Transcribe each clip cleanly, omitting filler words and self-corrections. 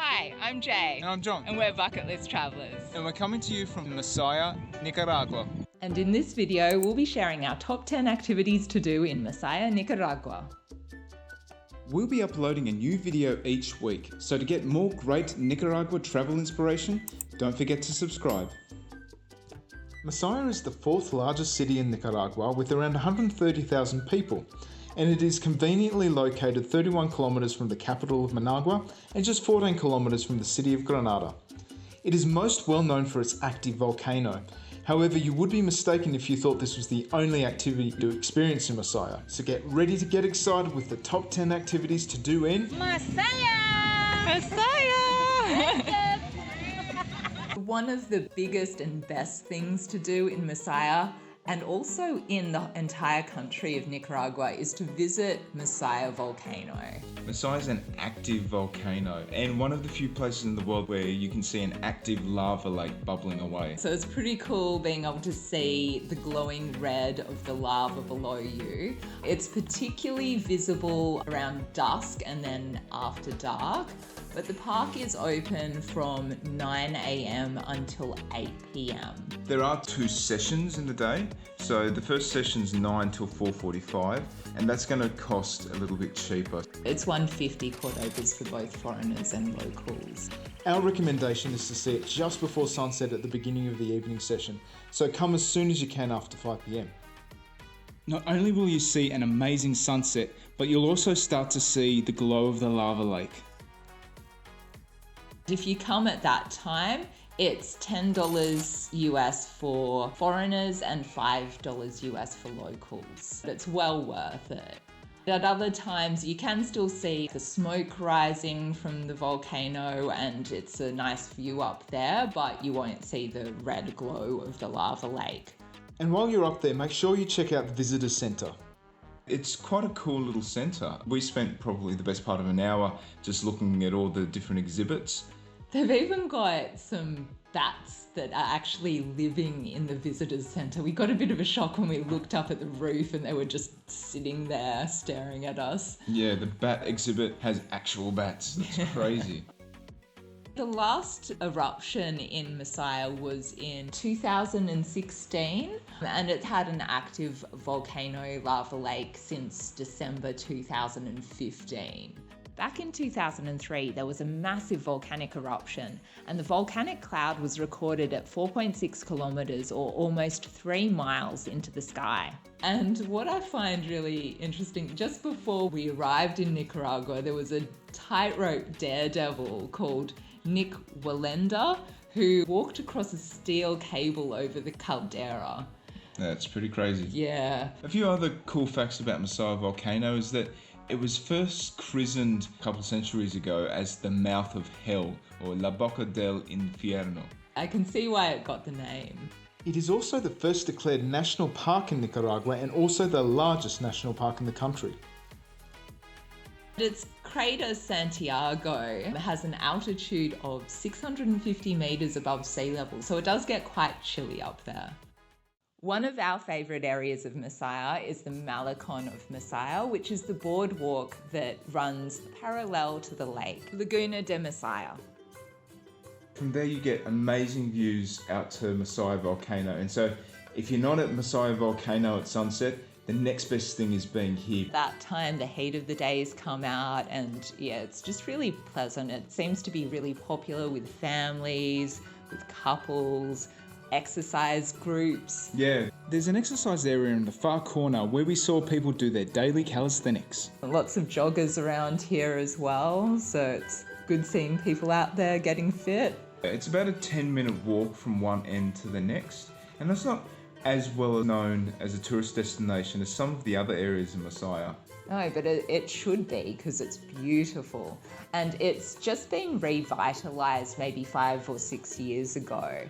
Hi, I'm Jay. And I'm John. And we're bucket list travellers. And we're coming to you from Masaya, Nicaragua. And in this video, we'll be sharing our top 10 activities to do in Masaya, Nicaragua. We'll be uploading a new video each week, so to get more great Nicaragua travel inspiration, don't forget to subscribe. Masaya is the fourth largest city in Nicaragua with around 130,000 people, and it is conveniently located 31 kilometers from the capital of Managua and just 14 kilometers from the city of Granada. It is most well known for its active volcano. However, you would be mistaken if you thought this was the only activity to experience in Masaya. So get ready to get excited with the top 10 activities to do in Masaya! Masaya! One of the biggest and best things to do in Masaya, and also in the entire country of Nicaragua, is to visit Masaya Volcano. Masaya is an active volcano and one of the few places in the world where you can see an active lava lake bubbling away. So it's pretty cool being able to see the glowing red of the lava below you. It's particularly visible around dusk and then after dark, but the park is open from 9 a.m. until 8 p.m. There are two sessions in the day. So the first session's 9 till 4:45, and that's going to cost a little bit cheaper. It's 150 Cordobas for both foreigners and locals. Our recommendation is to see it just before sunset at the beginning of the evening session, so come as soon as you can after 5 p.m. Not only will you see an amazing sunset, but you'll also start to see the glow of the lava lake. If you come at that time, it's $10 US for foreigners and $5 US for locals. It's well worth it. At other times, you can still see the smoke rising from the volcano and it's a nice view up there, but you won't see the red glow of the lava lake. And while you're up there, make sure you check out the visitor centre. It's quite a cool little centre. We spent probably the best part of an hour just looking at all the different exhibits. They've even got some bats that are actually living in the visitors centre. We got a bit of a shock when we looked up at the roof and they were just sitting there staring at us. Yeah, the bat exhibit has actual bats. That's crazy. The last eruption in Masaya was in 2016 and it had an active volcano lava lake since December 2015. Back in 2003, there was a massive volcanic eruption and the volcanic cloud was recorded at 4.6 kilometers or almost 3 miles into the sky. And what I find really interesting, just before we arrived in Nicaragua, there was a tightrope daredevil called Nick Walenda who walked across a steel cable over the caldera. That's pretty crazy. Yeah. A few other cool facts about Masaya Volcano is that it was first christened a couple of centuries ago as the mouth of hell, or La Boca del Infierno. I can see why it got the name. It is also the first declared national park in Nicaragua and also the largest national park in the country. Its crater Santiago has an altitude of 650 meters above sea level, so it does get quite chilly up there. One of our favourite areas of Masaya is the Malecon of Masaya, which is the boardwalk that runs parallel to the lake, Laguna de Masaya. From there you get amazing views out to Masaya Volcano, and so if you're not at Masaya Volcano at sunset, the next best thing is being here. That time the heat of the days come out and yeah, it's just really pleasant. It seems to be really popular with families, with couples, exercise groups. Yeah, there's an exercise area in the far corner where we saw people do their daily calisthenics. Lots of joggers around here as well, so it's good seeing people out there getting fit. It's about a 10-minute walk from one end to the next, and that's not as well known as a tourist destination as some of the other areas in Masaya. No, but it should be because it's beautiful. And it's just been revitalised maybe 5 or 6 years ago.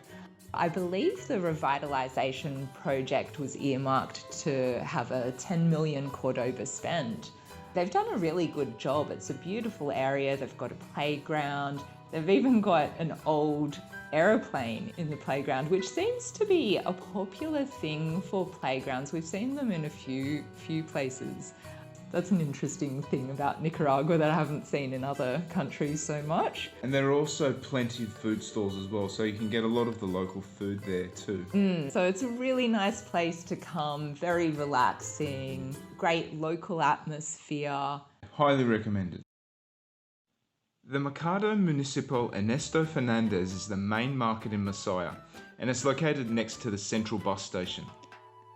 I believe the revitalisation project was earmarked to have a 10 million Cordoba spend. They've done a really good job. It's a beautiful area. They've got a playground. They've even got an old aeroplane in the playground, which seems to be a popular thing for playgrounds. We've seen them in a few places. That's an interesting thing about Nicaragua that I haven't seen in other countries so much. And there are also plenty of food stalls as well, so you can get a lot of the local food there too. So it's a really nice place to come, very relaxing, great local atmosphere. Highly recommended. The Mercado Municipal Ernesto Fernández is the main market in Masaya, and it's located next to the central bus station.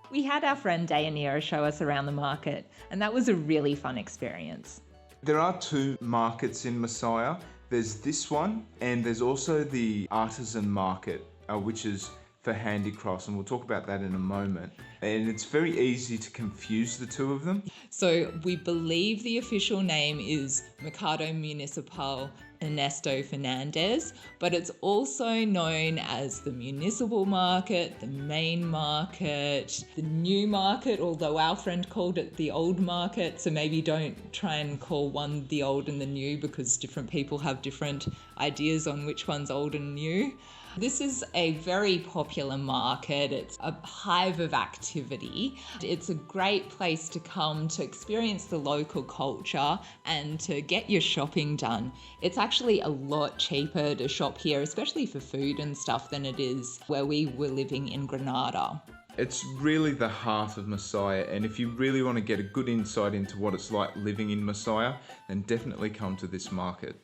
We had our friend Dayanira show us around the market, and that was a really fun experience. There are two markets in Masaya. There's this one, and there's also the artisan market, which is for handicrafts, and we'll talk about that in a moment. And it's very easy to confuse the two of them. So we believe the official name is Mercado Municipal Ernesto Fernández, but it's also known as the municipal market, the main market, the new market, although our friend called it the old market, so maybe don't try and call one the old and the new because different people have different ideas on which one's old and new. This is a very popular market. It's a hive of activity. It's a great place to come to experience the local culture and to get your shopping done. It's actually a lot cheaper to shop here, especially for food and stuff, than it is where we were living in Granada. It's really the heart of Masaya, and if you really want to get a good insight into what it's like living in Masaya, then definitely come to this market.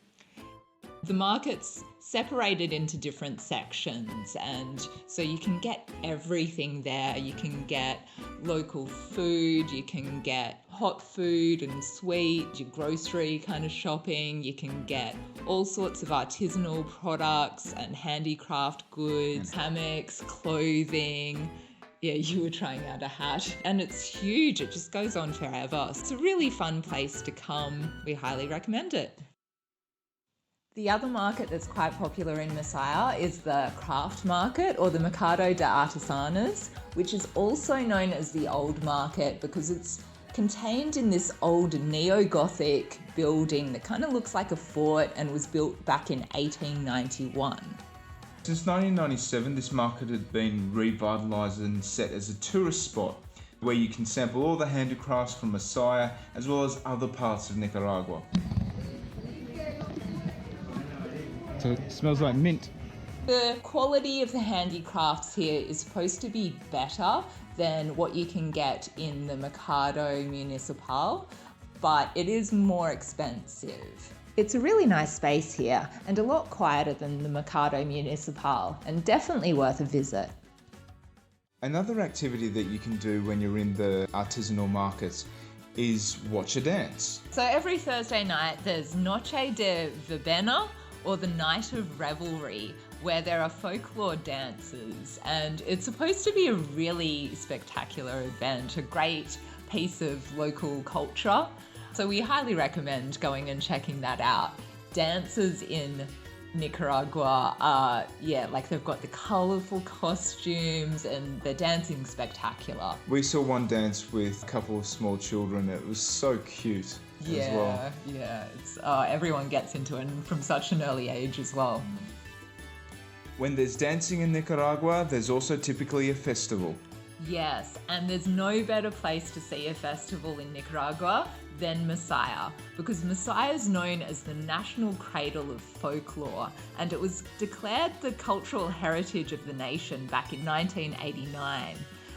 The market's separated into different sections, and so you can get everything there. You can get local food, you can get hot food and sweet, your grocery kind of shopping. You can get all sorts of artisanal products and handicraft goods, hammocks, clothing. Yeah, you were trying out a hat, and it's huge. It just goes on forever. It's a really fun place to come. We highly recommend it. The other market that's quite popular in Masaya is the craft market, or the Mercado de Artesanias, which is also known as the old market because it's contained in this old neo-Gothic building that kind of looks like a fort and was built back in 1891. Since 1997, this market had been revitalised and set as a tourist spot where you can sample all the handicrafts from Masaya as well as other parts of Nicaragua. So it smells like mint. The quality of the handicrafts here is supposed to be better than what you can get in the Mercado Municipal, but it is more expensive. It's a really nice space here and a lot quieter than the Mercado Municipal, and definitely worth a visit. Another activity that you can do when you're in the artisanal markets is watch a dance. So every Thursday night there's Noche de Verbena, or the Night of Revelry, where there are folklore dances, and it's supposed to be a really spectacular event, a great piece of local culture. So we highly recommend going and checking that out. Dances in Nicaragua are, they've got the colourful costumes and they're dancing spectacular. We saw one dance with a couple of small children. It was so cute. As well. It's everyone gets into it, and from such an early age as well. When there's dancing in Nicaragua, there's also typically a festival. Yes, and there's no better place to see a festival in Nicaragua than Masaya, because Masaya is known as the national cradle of folklore, and it was declared the cultural heritage of the nation back in 1989,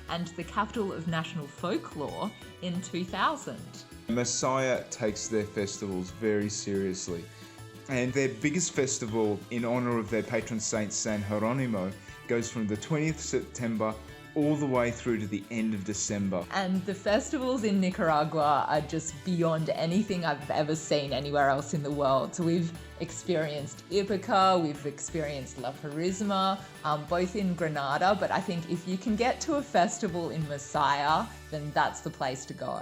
and the capital of national folklore in 2000. Masaya takes their festivals very seriously, and their biggest festival in honour of their patron saint San Jeronimo goes from the 20th September all the way through to the end of December. And the festivals in Nicaragua are just beyond anything I've ever seen anywhere else in the world. So we've experienced Ipica, we've experienced La Purisma, both in Granada, but I think if you can get to a festival in Masaya, then that's the place to go.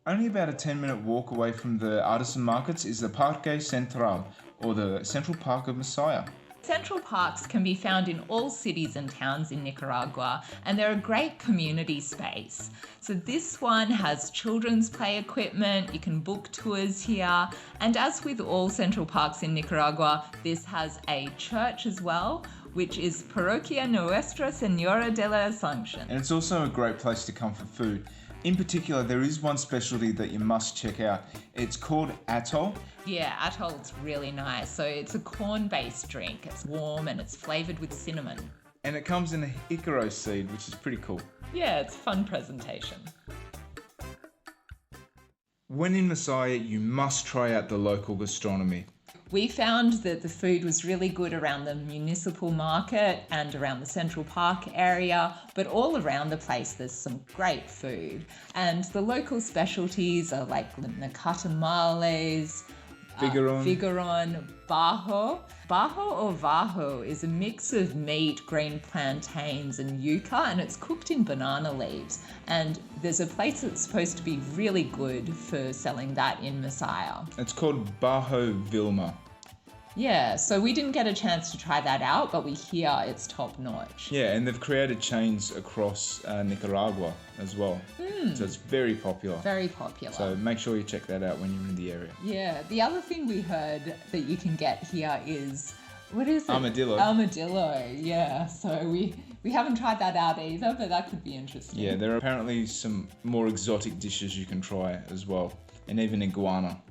Only about a 10-minute walk away from the artisan markets is the Parque Central, or the Central Park of Masaya. Central parks can be found in all cities and towns in Nicaragua, and they're a great community space. So this one has children's play equipment, you can book tours here, and as with all central parks in Nicaragua, this has a church as well, which is Parroquia Nuestra Señora de la Asunción. And it's also a great place to come for food. In particular, there is one specialty that you must check out. It's called atoll. Yeah, atoll's really nice. So it's a corn-based drink. It's warm and it's flavoured with cinnamon. And it comes in a hickory seed, which is pretty cool. Yeah, it's a fun presentation. When in Masaya, you must try out the local gastronomy. We found that the food was really good around the municipal market and around the Central Park area, but all around the place there's some great food. And the local specialties are like nacatamales, Figueron, bajo. Bajo or vajo is a mix of meat, green plantains and yuca, and it's cooked in banana leaves. And there's a place that's supposed to be really good for selling that in Masaya. It's called Bajo Vilma. Yeah, so we didn't get a chance to try that out, but we hear it's top notch. Yeah, and they've created chains across Nicaragua as well. So it's very popular. Very popular. So make sure you check that out when you're in the area. Yeah, the other thing we heard that you can get here is, what is it? Armadillo. Armadillo, yeah. So we haven't tried that out either, but that could be interesting. Yeah, there are apparently some more exotic dishes you can try as well, and even iguana.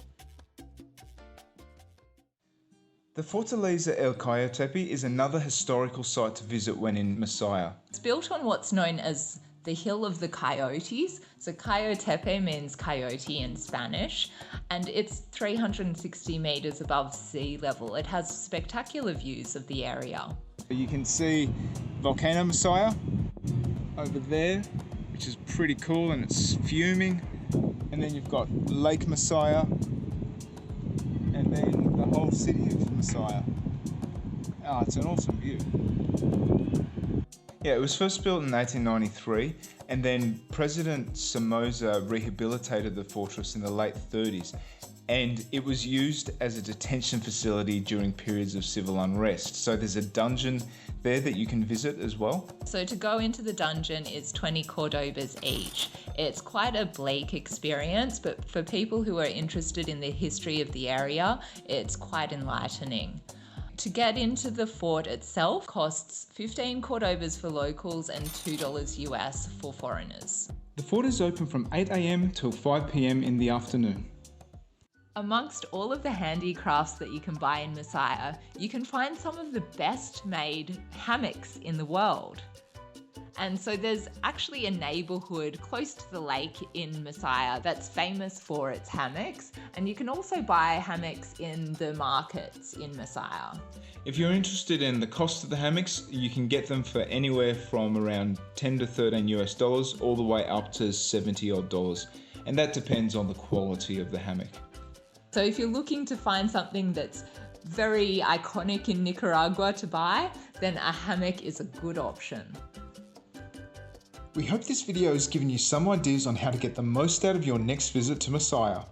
The Fortaleza el Coyotepe is another historical site to visit when in Masaya. It's built on what's known as the Hill of the Coyotes. So Coyotepe means coyote in Spanish, and it's 360 meters above sea level. It has spectacular views of the area. You can see Volcan Masaya over there, which is pretty cool, and it's fuming. And then you've got Lake Masaya, and then the whole city of Masaya. Oh, it's an awesome view. Yeah, it was first built in 1893, and then President Somoza rehabilitated the fortress in the late 30s, and it was used as a detention facility during periods of civil unrest. So there's a dungeon there that you can visit as well. So to go into the dungeon is 20 Cordobas each. It's quite a bleak experience, but for people who are interested in the history of the area, it's quite enlightening. To get into the fort itself costs 15 Cordobas for locals and $2 US for foreigners. The fort is open from 8 a.m. till 5 p.m. in the afternoon. Amongst all of the handicrafts that you can buy in Masaya, you can find some of the best made hammocks in the world. And so there's actually a neighbourhood close to the lake in Masaya that's famous for its hammocks, and you can also buy hammocks in the markets in Masaya. If you're interested in the cost of the hammocks, you can get them for anywhere from around 10 to 13 US dollars all the way up to 70 odd dollars, and that depends on the quality of the hammock. So if you're looking to find something that's very iconic in Nicaragua to buy, then a hammock is a good option. We hope this video has given you some ideas on how to get the most out of your next visit to Masaya.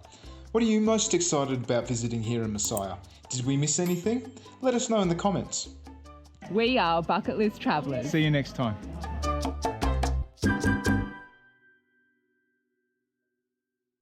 What are you most excited about visiting here in Masaya? Did we miss anything? Let us know in the comments. We are Bucket List Travellers. See you next time.